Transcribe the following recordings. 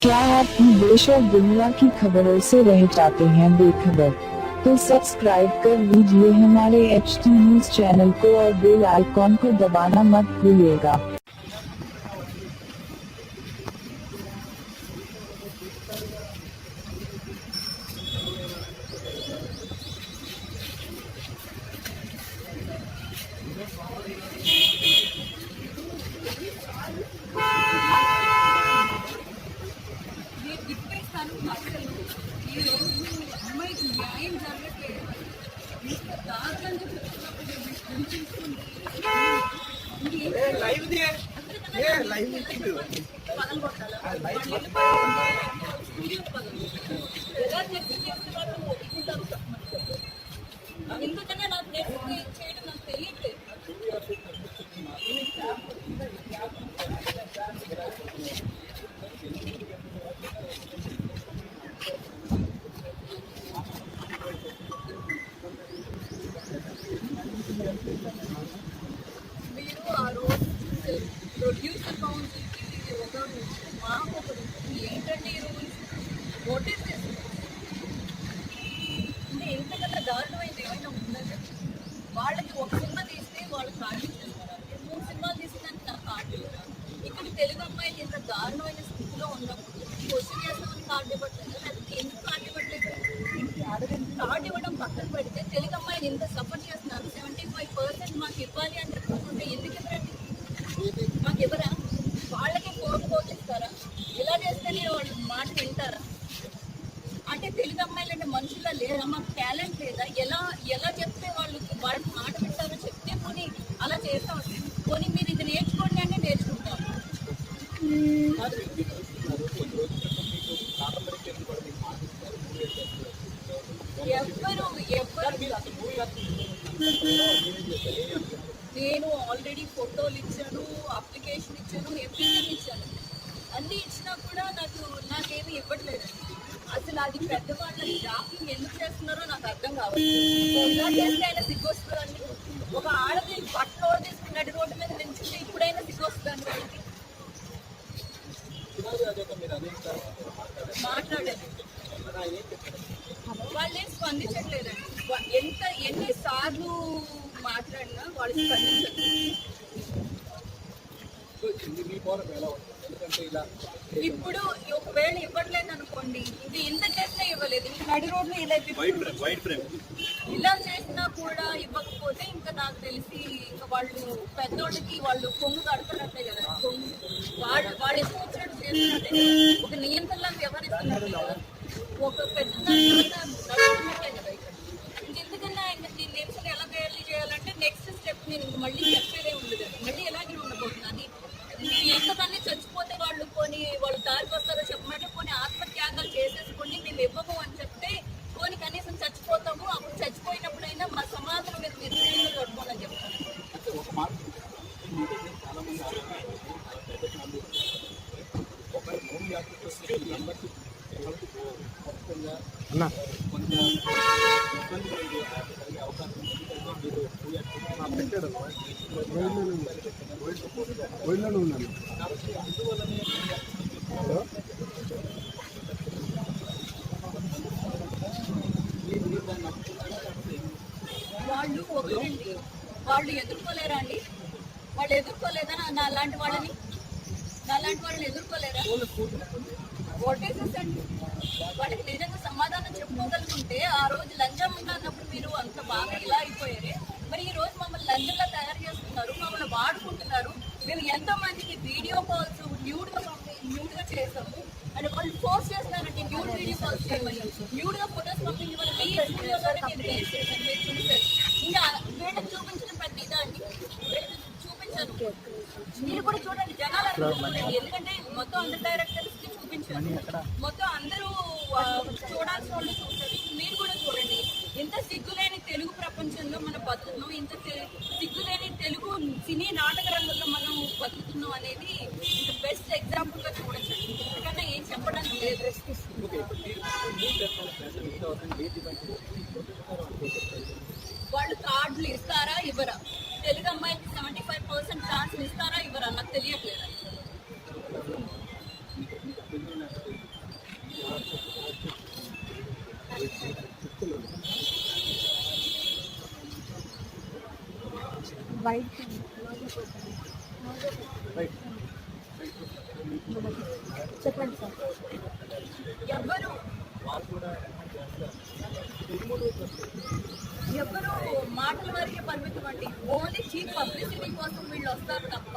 क्या आप भी देश और दुनिया की खबरों से रह जाते हैं बेखबर? तो सब्सक्राइब कर लीजिए हमारे HT न्यूज चैनल को और बेल आइकॉन को दबाना मत भूलिएगा। అమ్మాయికి న్యాయం జరగట్లేదు. ఇంత దారుణంగా ఎందుకనే నాకు నెక్స్ట్ చేయడం నాకు తెలియట్లేదు. మీరు ఆ రోజు ప్రొడ్యూసర్ కౌన్సిల్కి ఒక మాకు ఒకటి ఏంటంటే ఈ రోజు నోటీస్ అంటే ఎంతకన్నా దారుణమైంది ఏమైనా ఉందంటే వాళ్ళకి ఒక సినిమా తీస్తే వాళ్ళు కార్డు ఇచ్చేస్తారు. 3 సినిమాలు తీసేదానికి నాకు కార్డు ఇవ్వరు. ఇక్కడ తెలుగు అమ్మాయిలు ఇంత దారుణమైన స్థితిలో ఉన్నప్పుడు క్వశ్చన్ చేస్తామని కార్డు ఇవ్వట్లేదు. అది ఎందుకు కార్డు ఇవ్వట్లేదు? కార్డు ఇవ్వడం పక్కన పెడితే తెలుగు అమ్మాయిలు ఇంత సఫర్ చేస్తున్నారు. 75% మాకు ఇవ్వాలి అని చెప్పుకుంటే ఎందుకు ఇవ్వరండి? మాకు ఎవరా? వాళ్ళకి కోరుకోవచ్చిస్తారా? ఇలా చేస్తేనే వాళ్ళు మాట వింటారా? అంటే తెలుగు అమ్మాయిలు అంటే మనుషులా లేరా? మాకు టాలెంట్ లేదా? ఎలా చెప్తే వాళ్ళు మాట వింటారో చెప్తే పోనీ అలా చేస్తాం. పోనీ మీరు ఇది నేర్చుకోండి అంటే నేర్చుకుంటాం. నేను ఆల్రెడీ ఫోటోలు ఇచ్చాను, అప్లికేషన్ ఇచ్చాను, ఎవ్రీథింగ్ ఇచ్చాను. అన్నీ ఇచ్చినా కూడా నాకేమీ ఇవ్వట్లేదండి. అసలు అది పెద్దవాళ్ళకి జాకింగ్ ఎందుకు చేస్తున్నారో నాకు అర్థం కావాలి. ఇలా చేస్తే ఆయన సిగ్గొస్తుందండి. ఒక ఆడది బట్టలో తీసుకుని నడి రోడ్డు మీద నిల్చుంటే ఇప్పుడైనా సిగ్గొస్తుందండి వాళ్ళకి. మాట్లాడారు వాళ్ళేం స్పందించట్లేదండి. ఎన్నిసార్లు మాట్లాడినా వాళ్ళు స్పందించట్లేదు. ఇప్పుడు ఒకవేళ ఇవ్వట్లేదు అనుకోండి, ఇది ఇంత చేసినా ఇవ్వలేదు, నడి రోడ్లు ఇలా చేసినా కూడా ఇవ్వకపోతే ఇంకా నాకు తెలిసి ఇంకా వాళ్ళు పెద్దోళ్ళకి వాళ్ళు కొంగు కడుతున్నట్టే కదా. కొంగు వాడు ఎక్కువ వచ్చినట్టు చేస్తున్నట్టే, ఒక నియంత్రణలా వ్యవహరిస్తున్నట్టే కదా, ఒక పెద్ద నడుస్తున్నట్టే కదా. ఇక్కడ ఇంకెందుకన్నా ఇంకా దీని నిమిషాలు ఎలా తయారు చేయాలంటే నెక్స్ట్ స్టెప్ నేను ఇంక మళ్ళీ చెప్పేదే ఉండదు. మళ్ళీ ఎలాగే ఉండబోతుంది. ఎంతమంది చచ్చిపోతే వాళ్ళు వాళ్ళు దారికి వస్తారో చెప్పమంటే పోనీ ఆత్మత్యాగాలు చేసేసుకొని మేము ఇవ్వము అని చెప్తే పోనీ కనీసం చచ్చిపోతాము. అప్పుడు చచ్చిపోయినప్పుడైనా మా సమాజం మీద నిర్ణయంలో కట్టుకోవాలని చెప్తాను. వాళ్ళు ఒకరండి, వాళ్ళు ఎదుర్కోలేరా అండి? వాళ్ళు ఎదుర్కోలేదా? నాలాంటి వాళ్ళని ఎదుర్కోలేరా? ఓటేసేసండి. వాళ్ళకి నిజంగా సమాధానం చెప్పుకోగలుగుంటే ఆ రోజు లంచం ఉన్నప్పుడు మీరు అంత బాగా ఇలా అయిపోయారే, మరి ఈ రోజు మమ్మల్ని లంచంగా తయారు చేస్తున్నారు, మమ్మల్ని వాడుకుంటున్నారు. మేము ఎంతో మందికి వీడియో కాల్స్ న్యూడ్గా చేసాము అంటే వాళ్ళు ఫోర్స్ చేస్తున్నారంటే న్యూడ్ వీడియో కాల్స్ చేయమని, న్యూడ్గా ఫొటోస్ పంపించమని మీ స్టూడియోలోనే మీరు రిలీజ్ చేశారు, మీరు చూసారు. ఇంకా వీళ్ళకి చూపించిన పెద్ద ఇదా అండి, వీళ్ళకి చూపించాను. మీరు కూడా చూడండి, జనాలు చూడండి. ఎందుకంటే మొత్తం అందరు డైరెక్టర్స్కి చూపించారు, మొత్తం అందరూ చూడాల్సిన వాళ్ళు చూస్తారు. మీరు కూడా చూడండి. ఇంత సిగ్గులేని తెలుగు ప్రపంచంలో మనం బతుకుతున్నాం, ఇంత సిగ్గులేని తెలుగు సినీ నాటక రంగంలో మనం బతుకుతున్నాం అనేది ఇంత బెస్ట్ ఎగ్జాంపుల్గా చూడొచ్చు. ఎందుకన్నా ఏం చెప్పడానికి లేదు. వాళ్ళు కార్డులు ఇస్తారా ఇవ్వరా? తెలుగు అమ్మాయికి 75% ఛాన్స్ ఇస్తారా ఇవ్వరా? నాకు తెలియట్లేదు. వైట్ చెప్పండి సార్. ఎవరు మాటల వరకే పరిమితం అండి. ఓన్లీ చీప్ పబ్లిసిటీ కోసం వీళ్ళు వస్తారు తప్ప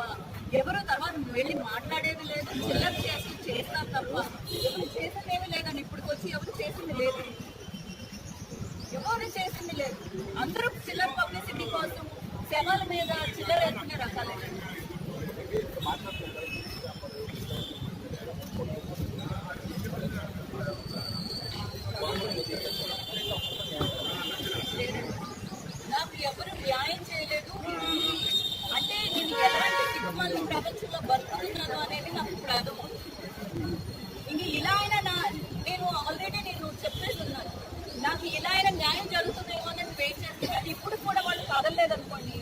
ఎవరు తర్వాత వెళ్ళి మాట్లాడేది లేదు. చిల్లర చేస్తారు తప్ప ఎవరు చేసింది ఏమీ లేదండి. ఇప్పటికొచ్చి ఎవరు చేసింది లేదు, ఎవరు చేసింది లేదు. అందరూ చిల్లర పబ్లిసిటీ కోసం శవాల మీద చిల్లర వేసుకునే రకాలే. నాకు ఎవరు న్యాయం చేయలేదు. అంటే నేను ఎలాంటి సిగ్గుమాలిన ప్రపంచంలో బతుకుతున్నాను అనేది నాకు ఇప్పుడు అర్థమవుతుంది. ఇంక ఇలా అయినా నేను ఆల్రెడీ చెప్పేసి ఉన్నాను, నాకు ఇలా అయినా న్యాయం జరుగుతుందేమో అని వెయిట్ చేస్తున్నాను. ఇప్పుడు కూడా వాళ్ళు కదలలేదనుకోండి,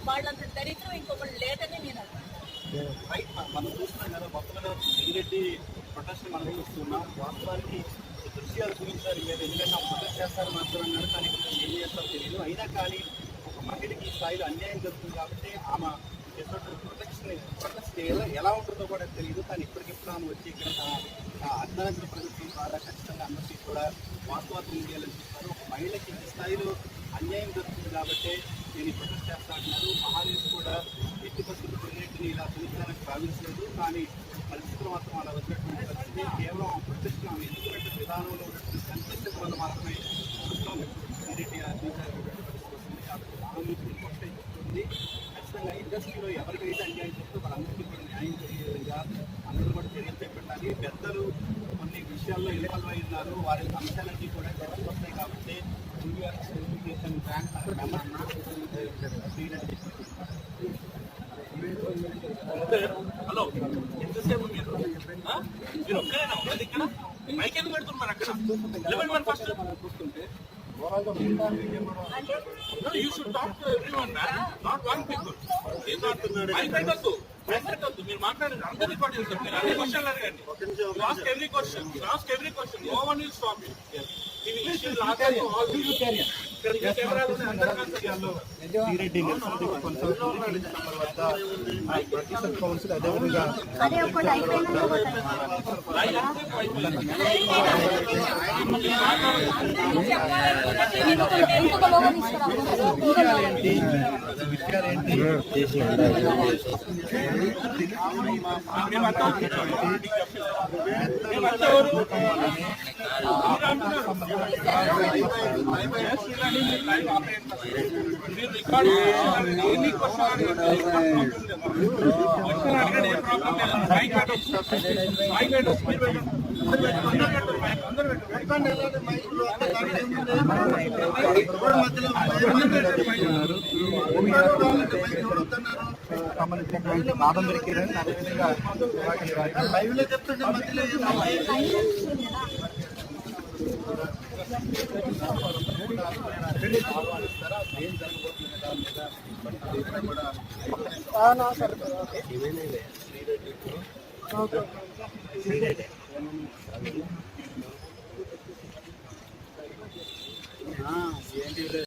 వాళ్ళంత దరిద్రం ఇంకొకటి లేదని నేను మనం చూస్తున్నాం కదా, మొత్తంగా శ్రీరెడ్డి ప్రొటెస్ట్ మనం చూస్తున్నాం. వాస్తవానికి దృశ్యాలు చూపించారు లేదు, ఎందుకంటే ప్రొటెస్ట్ చేస్తారు మాత్రం అన్నారు, కానీ ఏం చేస్తారో తెలియదు. అయినా కానీ ఒక మహిళకి ఈ స్థాయిలో అన్యాయం జరుగుతుంది కాబట్టి ఆమె ప్రొటెస్ట్ ఎలా ఉంటుందో కూడా తెలియదు. కానీ ఇప్పటికిప్పుడు ఆమె వచ్చి ఇక్కడ అర్ధనగర ప్రభుత్వం ద్వారా ఖచ్చితంగా అందరికీ కూడా వాస్తవాలు తెలియాలని చూస్తారు. ఒక మహిళకి ఈ స్థాయిలో అన్యాయం జరుగుతుంది కాబట్టి నేను ఈ ప్రొటెస్ట్ చేస్తా అంటున్నారు. మహానీయులు కూడా ఎట్టి పరిస్థితులు కొన్నింటిని ఇలా చూపించడానికి భావించలేదు, కానీ పరిస్థితులు మాత్రం అలా వచ్చినటువంటి పరిస్థితి. కేవలం ప్రొటెస్ట్ ఆమె ఎందుకంటే విధానంలో కనిపించడం వల్ల మాత్రమే ప్రభుత్వం శ్రీరెడ్డి చెప్తుంది. ఖచ్చితంగా ఇండస్ట్రీలో ఎవరికైతే అన్యాయం చెప్తే వాళ్ళందరికీ కూడా న్యాయం జరిగే విధంగా అందరూ కూడా చర్యలు చేపట్టాలి. పెద్దలు కొన్ని విషయాల్లో ఇన్వాల్వ్ అయి ఉన్నారు, వారి అంశాలన్నీ కూడా చర్చలు వస్తాయి కాబట్టి హలో, ఎంతసేపు మీరు ఒక్కరేనా ఉన్నది ఇక్కడ? మైక్ ఎందుకు పెడుతున్నారు అక్కడ? 11 ఫస్ట్ చూస్తుంటే you should talk to everyone, man. Not one people. ఏం మాట్లాడుతున్నారు? మైక్ పెట్టొద్దు, మైక్ పెట్టొద్దు. మీరు మాట్లాడండి, అందరూ రికార్డ్ చేస్తారు. మీరు అన్ని క్వశ్చన్లు అడగండి. Ask every question. Ask every question. No one will stop you. Sri Reddy నిరసన కొనసాగుతుంది. కౌన్సిల్ అదేవిధంగా అదే ఒకటి అయిపోయినా సంబంధించినటువంటి లాభం దొరికిందని అదేవిధంగా లైవ్లో చెప్తుంటే మధ్యలో ఏంటి